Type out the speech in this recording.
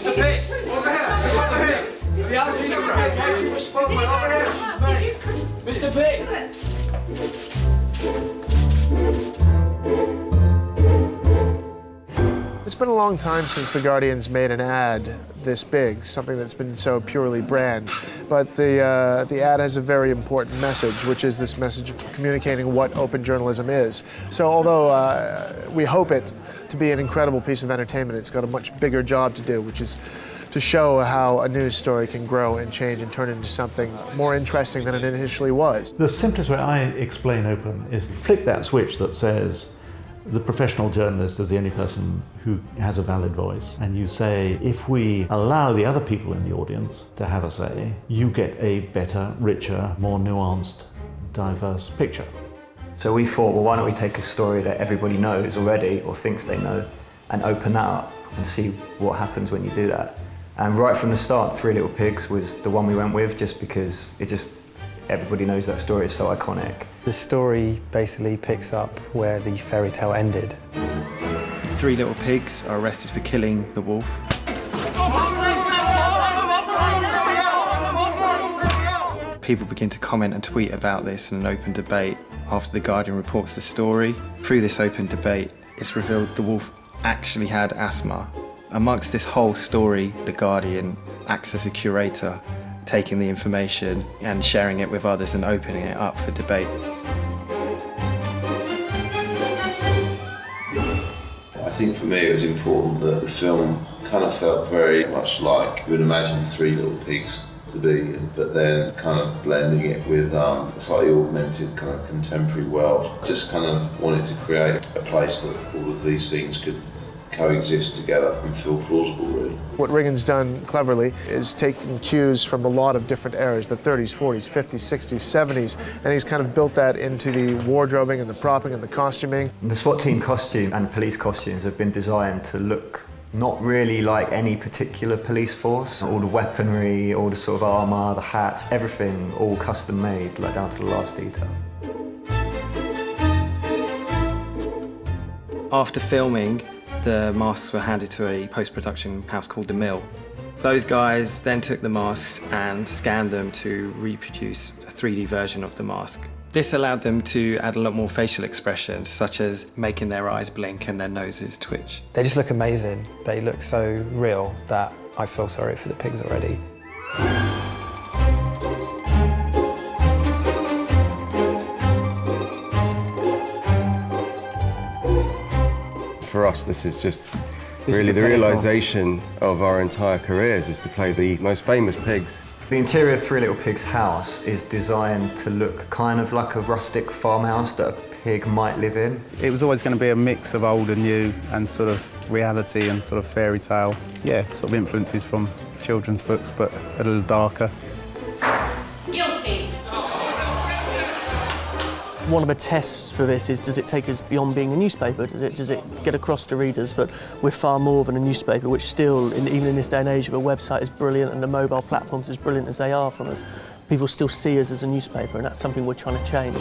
Mr. Pig! Over here! Mr. Pig! The answer is right. Over here! Mr. Pig! It's been a long time since The Guardian's made an ad this big, something that's been so purely brand. But the ad has a very important message, which is this message of communicating what open journalism is. So although we hope it to be an incredible piece of entertainment, it's got a much bigger job to do, which is to show how a news story can grow and change and turn into something more interesting than it initially was. The simplest way I explain open is flick that switch that says the professional journalist is the only person who has a valid voice. And you say, if we allow the other people in the audience to have a say, you get a better, richer, more nuanced, diverse picture. So we thought, well, why don't we take a story that everybody knows already or thinks they know and open that up and see what happens when you do that. And right from the start, Three Little Pigs was the one we went with just because everybody knows that story, it's so iconic. The story basically picks up where the fairy tale ended. Three Little Pigs are arrested for killing the wolf. People begin to comment and tweet about this in an open debate after The Guardian reports the story. Through this open debate, it's revealed the wolf actually had asthma. Amongst this whole story, The Guardian acts as a curator, taking the information and sharing it with others and opening it up for debate. I think for me it was important that the film kind of felt very much like you would imagine Three Little Pigs to be, but then kind of blending it with a slightly augmented kind of contemporary world. Just kind of wanted to create a place that all of these things could coexist together and feel plausible, really. What Ringen's done cleverly is taking cues from a lot of different eras, the 30s, 40s, 50s, 60s, 70s, and he's kind of built that into the wardrobing and the propping and the costuming. The SWAT team costume and police costumes have been designed to look not really like any particular police force. All the weaponry, all the sort of armour, the hats, everything all custom made, like down to the last detail. After filming, the masks were handed to a post-production house called The Mill. Those guys then took the masks and scanned them to reproduce a 3D version of the mask. This allowed them to add a lot more facial expressions, such as making their eyes blink and their noses twitch. They just look amazing. They look so real that I feel sorry for the pigs already. For us, this is just really the realisation of our entire careers, is to play the most famous pigs. The interior of Three Little Pigs' house is designed to look kind of like a rustic farmhouse that a pig might live in. It was always going to be a mix of old and new and sort of reality and sort of fairy tale. Yeah, sort of influences from children's books, but a little darker. Guilty. One of the tests for this is, does it take us beyond being a newspaper? Does it get across to readers that we're far more than a newspaper, which still, even in this day and age, the website is brilliant and the mobile platforms as brilliant as they are from us, people still see us as a newspaper, and that's something we're trying to change.